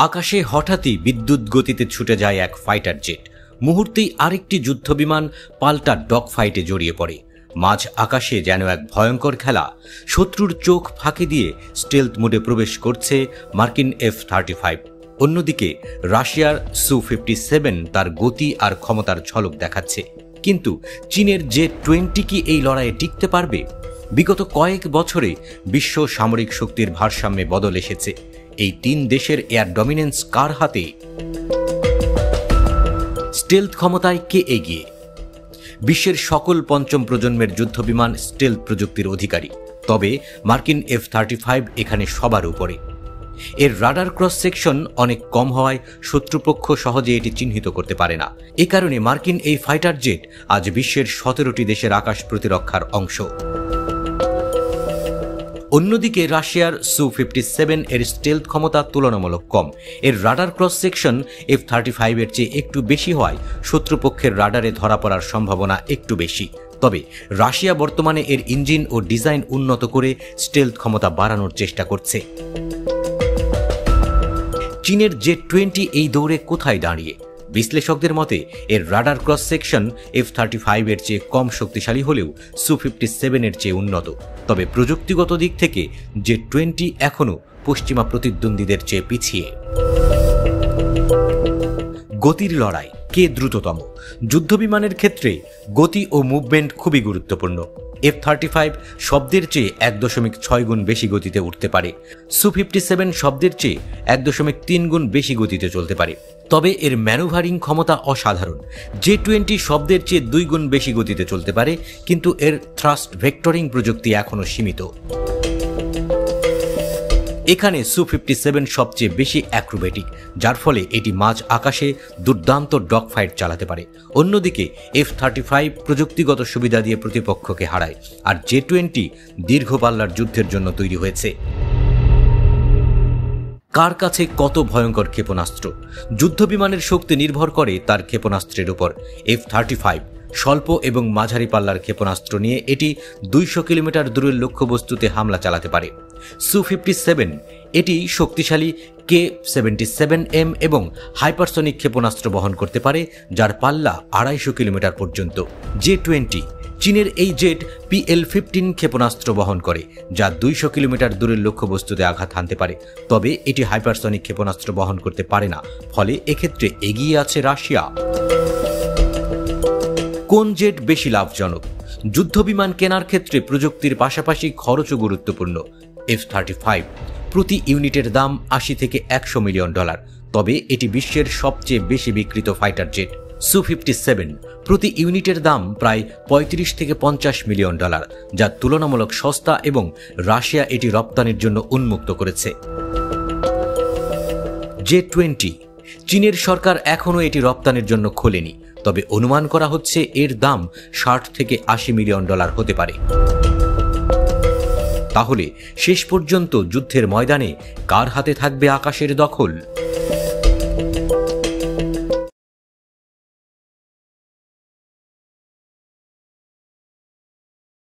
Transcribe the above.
আকাশে হঠাৎই বিদ্যুৎ গতিতে ছুটে যায় এক ফাইটার জেট। মুহূর্তেই আরেকটি যুদ্ধবিমান পাল্টা ডগ ফাইটে জড়িয়ে পড়ে। মাঝ আকাশে যেন এক ভয়ঙ্কর খেলা। শত্রুর চোখ ফাঁকি দিয়ে স্টেলথ মোডে প্রবেশ করছে মার্কিন F-35। অন্যদিকে রাশিয়ার Su-57 তার গতি আর ক্ষমতার ঝলক দেখাচ্ছে। কিন্তু চীনের J-20 কি এই লড়াইয়ে টিকতে পারবে? বিগত কয়েক বছরে বিশ্ব সামরিক শক্তির ভারসাম্যে বদল এসেছে। এই তিন দেশের এয়ার ডমিনেন্স কার হাতে? স্টেলথ ক্ষমতায় কে এগিয়ে? বিশ্বের সকল পঞ্চম প্রজন্মের যুদ্ধবিমান স্টেলথ প্রযুক্তির অধিকারী, তবে মার্কিন F-35 এখানে সবার উপরে। এর রাডার ক্রস সেকশন অনেক কম হওয়ায় শত্রুপক্ষ সহজে এটি চিহ্নিত করতে পারে না। এ কারণে মার্কিন এই ফাইটার জেট আজ বিশ্বের 17টি দেশের আকাশ প্রতিরক্ষার অংশ। অন্যদিকে রাশিয়ার Su-57 এর স্টেলথ ক্ষমতা তুলনামূলক কম। এর রাডার ক্রস সেকশন F-35 এর চেয়ে একটু বেশি হওয়ায় শত্রুপক্ষের রাডারে ধরা পড়ার সম্ভাবনা একটু বেশি। তবে রাশিয়া বর্তমানে এর ইঞ্জিন ও ডিজাইন উন্নত করে স্টেলথ ক্ষমতা বাড়ানোর চেষ্টা করছে। চীনের J-20 এই দৌড়ে কোথায় দাঁড়িয়ে? বিশ্লেষকদের মতে এর রাডার ক্রস সেকশন F-35 এর চেয়ে কম শক্তিশালী হলেও Su-57 এর চেয়ে উন্নত। তবে প্রযুক্তিগত দিক থেকে J-20 এখনও পশ্চিমা প্রতিদ্বন্দ্বীদের চেয়ে পিছিয়ে। গতির লড়াই, কে দ্রুততম? যুদ্ধবিমানের ক্ষেত্রে গতি ও মুভমেন্ট খুবই গুরুত্বপূর্ণ। F-35 শব্দের চেয়ে 1.6 গুণ বেশি গতিতে উঠতে পারে। Su-57 শব্দের চেয়ে 1.3 গুণ বেশি গতিতে চলতে পারে। তবে এর ম্যানুভারিং ক্ষমতা অসাধারণ। J-20 শব্দের চেয়ে 2 গুণ বেশি গতিতে চলতে পারে, কিন্তু এর থ্রাস্ট ভেক্টরিং প্রযুক্তি এখনও সীমিত। এখানে Su-57 সবচেয়ে বেশি অ্যাক্রোবেটিক, যার ফলে এটি মাঝ আকাশে দুর্দান্ত ডগ ফাইট চালাতে পারে। অন্যদিকে F-35 প্রযুক্তিগত সুবিধা দিয়ে প্রতিপক্ষকে হারায়, আর J-20 দীর্ঘ পাল্লার যুদ্ধের জন্য তৈরি হয়েছে। কার কাছে কত ভয়ঙ্কর ক্ষেপণাস্ত্র? যুদ্ধবিমানের শক্তি নির্ভর করে তার ক্ষেপণাস্ত্রের উপর। F-35 স্বল্প এবং মাঝারি পাল্লার ক্ষেপণাস্ত্র নিয়ে এটি 200 কিলোমিটার দূরের লক্ষ্যবস্তুতে হামলা চালাতে পারে। Su-57 এটি শক্তিশালী K-77M এবং হাইপারসনিক ক্ষেপণাস্ত্র বহন করতে পারে, যার পাল্লা 250 কিলোমিটার পর্যন্ত। J-20 চীনের এই জেট PL-15 ক্ষেপণাস্ত্র বহন করে, যা 200 কিলোমিটার দূরের লক্ষ্যবস্তুতে আঘাত হানতে পারে। তবে এটি হাইপারসনিক ক্ষেপণাস্ত্র বহন করতে পারে না, ফলে এক্ষেত্রে এগিয়ে আছে রাশিয়া। কোন জেট বেশি লাভজনক? যুদ্ধবিমান কেনার ক্ষেত্রে প্রযুক্তির পাশাপাশি খরচও গুরুত্বপূর্ণ। F-35 প্রতি ইউনিটের দাম $80 থেকে $100 মিলিয়ন, তবে এটি বিশ্বের সবচেয়ে বেশি বিক্রিত ফাইটার জেট। Su-57 প্রতি ইউনিটের দাম প্রায় $35 থেকে $50 মিলিয়ন, যা তুলনামূলক সস্তা এবং রাশিয়া এটি রপ্তানির জন্য উন্মুক্ত করেছে। J-20 চীনের সরকার এখনও এটি রপ্তানির জন্য খোলেনি, তবে অনুমান করা হচ্ছে এর দাম $60 থেকে $80 মিলিয়ন হতে পারে। তাহলে শেষ পর্যন্ত যুদ্ধের ময়দানে কার হাতে থাকবে আকাশের দখল?